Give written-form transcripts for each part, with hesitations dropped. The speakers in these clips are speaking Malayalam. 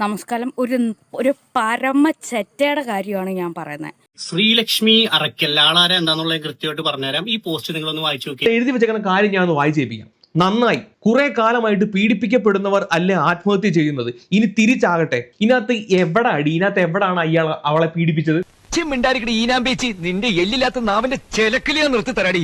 നമസ്കാരം. ഒരു പരമ ചെറ്റയുടെ കാര്യമാണ് ഞാൻ പറയുന്നത്. ശ്രീലക്ഷ്മി അറക്കൽ ആളാര എന്താന്നുള്ളത് കൃത്യമായിട്ട് പറഞ്ഞുതരാം. ഈ പോസ്റ്റ് നിങ്ങളൊന്ന് വായിച്ചു നോക്കി. എഴുതി വെച്ചേക്കുന്ന കാര്യം ഞാൻ ഒന്ന് വായിച്ചേപ്പിക്കാം. നന്നായി. കുറെ കാലമായിട്ട് പീഡിപ്പിക്കപ്പെടുന്നവർ അല്ലേ ആത്മഹത്യ ചെയ്യുന്നത്. ഇനി തിരിച്ചാകട്ടെ. ഇതിനകത്ത് എവിടാണ് അവളെ പീഡിപ്പിച്ചത്? നിന്റെ എല്ലില്ലാത്ത നാവിന്റെ ചെലക്കിലിയാ നിർത്തി തരാടി.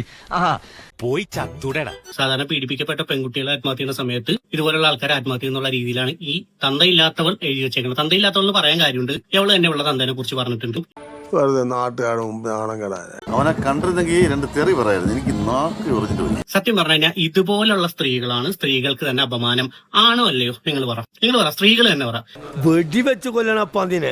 പോയി ചത്തുടടാ. സാധാരണ പീഡിപ്പിക്കപ്പെട്ട പെൺകുട്ടികളെ ആത്മഹത്യ ചെയ്യുന്ന സമയത്ത് ഇതുപോലുള്ള ആൾക്കാർ ആത്മഹത്യ എന്നുള്ള രീതിയിലാണ് ഈ തന്തയില്ലാത്തവൾ എഴുതി വെച്ചേക്കുന്നത്. തന്തയില്ലാത്തവൾ എന്ന് പറയാൻ കാര്യമുണ്ട്. എവള് തന്നെ ഉള്ള തന്തേനെ കുറിച്ച് പറഞ്ഞിട്ടുണ്ട്. അവനെ കണ്ടിരുന്നെങ്കിൽ രണ്ട് തെറി പറയായിരുന്നു. എനിക്ക് നാക്ക് ഉറഞ്ഞിട്ട് പോയി. സത്യം പറഞ്ഞു കഴിഞ്ഞാൽ ഇതുപോലുള്ള സ്ത്രീകളാണ് സ്ത്രീകൾക്ക് തന്നെ അപമാനം. ആണോ അല്ലയോ? നിങ്ങൾ പറ സ്ത്രീകൾ തന്നെ പറ. വെടിവെച്ച് കൊല്ലണപ്പ അതിനെ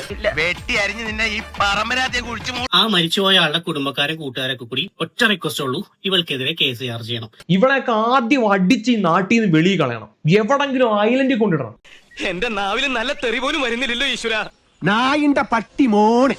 ആ മരിച്ചുപോയ ആളുടെ കുടുംബക്കാരെ കൂട്ടുകാരൊക്കെ കൂടി ഒറ്റ റിക്വസ്റ്റ് ഉള്ളൂ, ഇവൾക്കെതിരെ കേസ് ചാർജ് ചെയ്യണം. ഇവളെയൊക്കെ ആദ്യം അടിച്ച് ഈ നാട്ടിൽ നിന്ന് വെളിയിൽ കളയണം. എവിടെങ്കിലും ഐലൻഡിൽ കൊണ്ടിടണം. എന്റെ നാവിൽ നല്ല തെറി പോലും വരുന്നില്ലല്ലോ ഈശ്വര. നായിന്റെ പട്ടി മോനെ.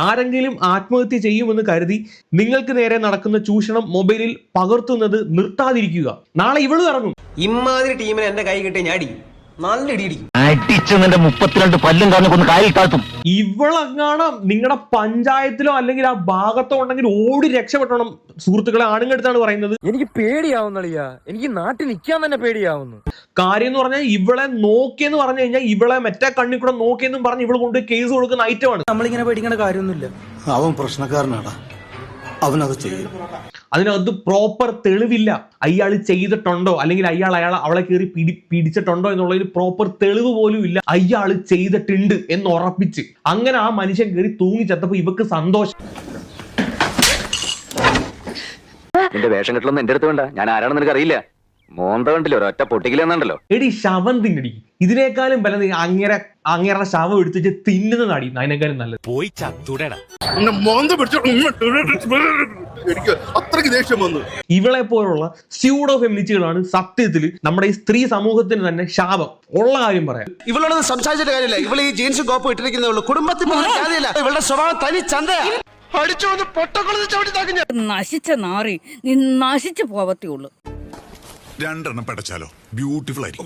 ആരെങ്കിലും ആത്മഹത്യ ചെയ്യുമെന്ന് കരുതി നിങ്ങൾക്ക് നേരെ നടക്കുന്ന ചൂഷണം മൊബൈലിൽ പകർത്തുന്നത് നിർത്താതിരിക്കുക. നാളെ ഇവള് ഇറങ്ങും. ഇമാതിരി ടീമിനെ എന്റെ കൈ കിട്ടിയ ഞാൻ അടിക്കും, നല്ല ഇടിക്കും. അടിച്ചു നിന്റെ 32 പല്ലും കാണിക്കൊന്ന് കാലിൽ താഴ്ത്തും. ഇവളെങ്ങാണം നിങ്ങളുടെ പഞ്ചായത്തിലോ അല്ലെങ്കിൽ ആ ഭാഗത്തോ ഉണ്ടെങ്കിൽ ഓടി രക്ഷപ്പെട്ടണം. സുഹൃത്തുക്കളെ, ആണുങ്ങടുത്താണ് പറയുന്നത്. എനിക്ക് പേടിയാവുന്നളിയാ, എനിക്ക് നാട്ടിൽ നിൽക്കാൻ തന്നെ പേടിയാവുന്നു. കാര്യം എന്ന് പറഞ്ഞാൽ ഇവളെ നോക്കിയെന്ന് പറഞ്ഞു കഴിഞ്ഞാൽ ഇവളെ മറ്റേ കണ്ണിൽ കൂടെ നോക്കിയെന്നും പറഞ്ഞ് ഇവള് കൊണ്ട് കേസ് കൊടുക്കുന്ന ഐറ്റമാണ്. നമ്മളിങ്ങനെ പേടിക്കേണ്ട കാര്യമൊന്നുമില്ല. അവൻ പ്രശ്നക്കാരനാടാ, അവനത് ചെയ്യും. അതിനകത്ത് പ്രോപ്പർ തെളിവില്ല. അയാൾ ചെയ്തിട്ടുണ്ടോ അല്ലെങ്കിൽ അവളെ കയറി പിടിച്ചിട്ടുണ്ടോ എന്നുള്ളതിന് പ്രോപ്പർ തെളിവ് പോലും ഇല്ല. അയാൾ ചെയ്തിട്ടുണ്ട് എന്ന് ഉറപ്പിച്ച് അങ്ങനെ ആ മനുഷ്യൻ കയറി തൂങ്ങി ചത്തപ്പോ ഇവക്ക് സന്തോഷം. നിന്റെ വേഷം കെട്ടലൊന്നും എന്റെ അടുത്ത് വേണ്ട. ഞാൻ ആരാണെന്ന് നിനക്ക് അറിയില്ല. മോന്ത കണ്ടില്ല, ഒരൊറ്റ പൊട്ടിക്കില്ലെന്നുണ്ടല്ലോ. എടി ശവം തിന്നടി. ഇതിനേക്കാളും ബലം അങ്ങേറെ ശവം എടുത്തിട്ട് തിന്നുന്നതാടി അതിനേക്കാളും നല്ലത്. പോയി ചത്തുടടാ. ഇവളെ പോലുള്ള സ്യൂഡോ ഫെമിനിസ്റ്റുകളാണ് സത്യത്തിൽ നമ്മുടെ ഈ സ്ത്രീ സമൂഹത്തിന് തന്നെ ശാപം. ഉള്ള കാര്യം പറയാം. ഇവളോട് സംസാരിച്ചിട്ട് കാര്യമില്ല. ഇവള് ഈ ജീൻസും കോപ്പും ഇട്ടിരിക്കുന്നേ ഉള്ളൂ. കുടുംബത്തിൽ ഇവളുടെ സ്വഭാവം തനി ചന്തയാ. നശിച്ച നാറി, നീ നശിച്ചു പോവത്തേ ഉള്ളൂ. 2 പടച്ചാലോ? ബ്യൂട്ടിഫുൾ ആയിരിക്കും.